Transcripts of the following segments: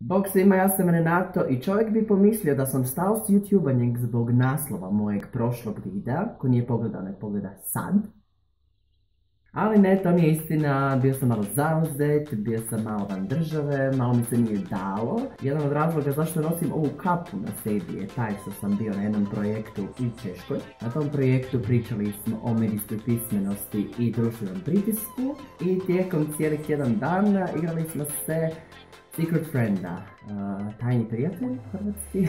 Bog svima, ja sam Renato i čovjek bi pomislio da sam stao s YouTubanjem zbog naslova mojeg prošlog videa, ko nije pogledao, ne pogleda sad. Ali ne, to nije istina, bio sam malo zauzet, bio sam malo van države, malo mi se nije dalo. Jedan od razloga zašto nosim ovu kapu na sebi je taj što sam bio na jednom projektu u Češkoj. Na tom projektu pričali smo o medijskoj pismenosti i društvenom pritisku i tijekom cijelih tjedan dana igrali smo se Secret Frienda, tajni prijatelj hrvatski.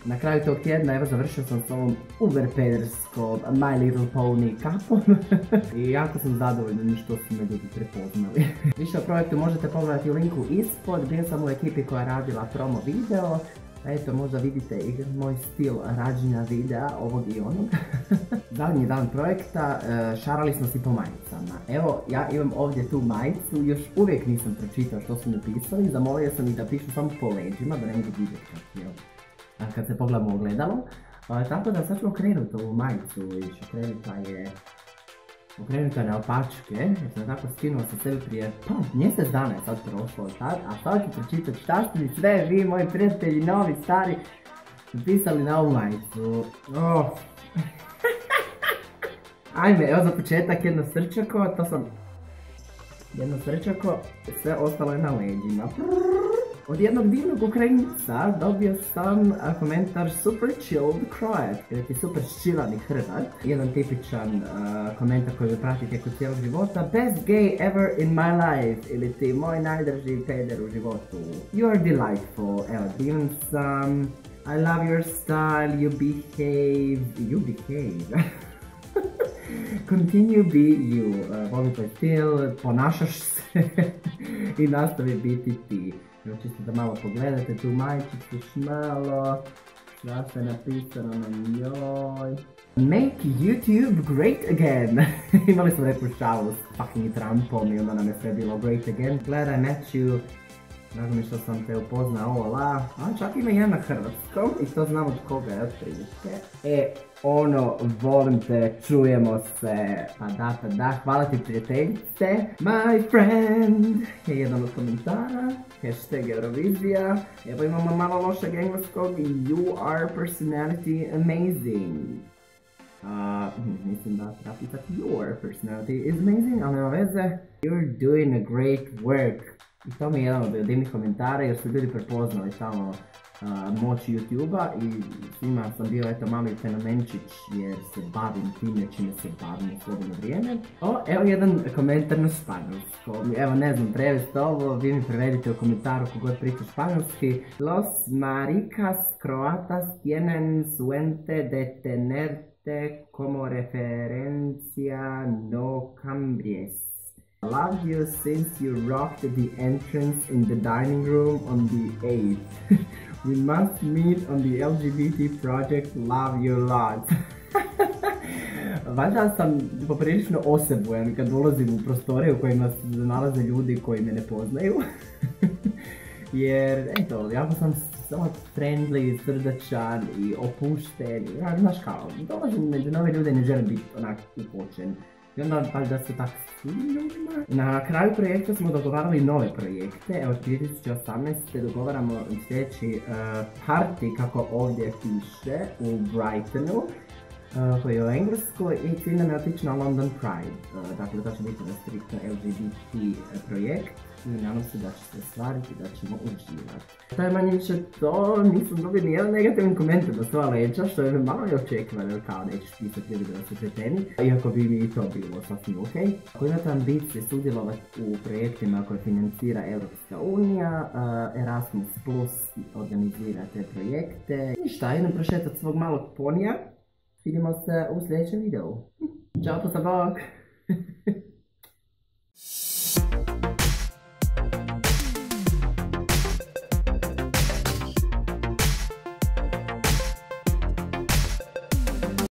Na kraju tog tjedna evo završio sam s ovom uber pederskom My Little Pony kapom i jako sam zadovoljan što su me ljudi prepoznali. Više o projektu možete pogledati u linku ispod, bio sam u ekipi koja je radila promo video. Eto, možda vidite i moj stil rađenja videa, ovog i onog. Zadnji dan projekta, šarali smo si po majicama. Evo, ja imam ovdje tu majicu, još uvijek nisam pročitao što su mi pisali, zamolio sam ih da pišu samo po leđima, da ne mogu vidjeti kad se pogledamo u ogledalo. Tako da sad ću okrenuti ovu majicu, okrenuta je na opačke, jer sam tako skinuo sa sebi prije mjesec dana je sad prošlo od tad, a sad ću pročitati šta ste mi sve vi, moji prijatelji, novi, stari, napisali na ovu majicu. Ajme, evo za početak jedno srčako, sve ostalo je na leđima. Od jednog divnog Ukrajinca dobio sam komentar super chilled Croat, ili ti super chillani Hrvat. Jedan tipičan komentar koji me prati tijekom cijelog života. Best gay ever in my life, ili ti moj najdrži peder u životu. You are delightful, evo divan sam. I love your style, you behave. Continue be you, volim tvoj stil, ponašaš se i nastavi biti ti. Evo čisto da malo pogledate tu majčicu šmalo, šta se napisano na njoj. Make YouTube great again. Imali smo neku šalu s fucking Trumpom i onda nam je sve bilo great again. Gledaj Matthew, drago mi što sam te upoznao, ola. A čak ima jedan na hrvatskom i to znam od koga je otprilike. Volim te, čujemo se, pa da, hvala ti prijateljice. My friend je jedan od komentara, hashtag Eurovizija. Evo imamo malo lošeg engleskog, you are personality amazing. Mislim da treba pitati your personality is amazing, ali nema veze. You're doing a great work. I to mi je jedan od divnih komentara jer su ljudi prepoznali tamo moć YouTube-a i svima sam bio eto mali fenomenčić jer se bavim time čime se bavim u slobodno vrijeme. Evo jedan komentar na španjolskom. Evo ne znam prevesti ovo, vi mi prevedite u komentaru kogod priča španjolski. Los maricas croatas tienen suerte de tenerte como referencia, no cambies. Love you since you rocked the entrance in the dining room on the 8th. We must meet on the LGBT project, love you a lot. Valjda sam poprilično osebujan kad ulazim u prostore u kojima se nalaze ljudi koji me ne poznaju. Jer, eto, jako sam so friendly, srdačan i opušten. Znaš kao, dolazim među nove ljude i ne želim biti onak upočen. I onda valjda se tako ljudima. Na kraju projekta smo dogovarali nove projekte. Evo 2018. dogovaramo sljedeći party, kako ovdje piše, u Brightonu, koji je u Engleskoj i cilj nam je otići na London Pride. Dakle, to će biti na striktno LGBT projekt i nadam se da će se ostvariti, da ćemo uživati. To je manje više to, nisam dobio nijedan negativan komentar na svoja leđa, što je malo i očekivano, kao nećeš pisati ili da se kreteni, iako bi mi i to bilo sasvim ok. Ako imate ambicije sudjelovati u projektima koje financira Europska unija, Erasmus Plus organizira te projekte. Ništa, idem prošetati svog malog ponija. Vidimo se u sljedećem videu. Ćao, pa sa bok!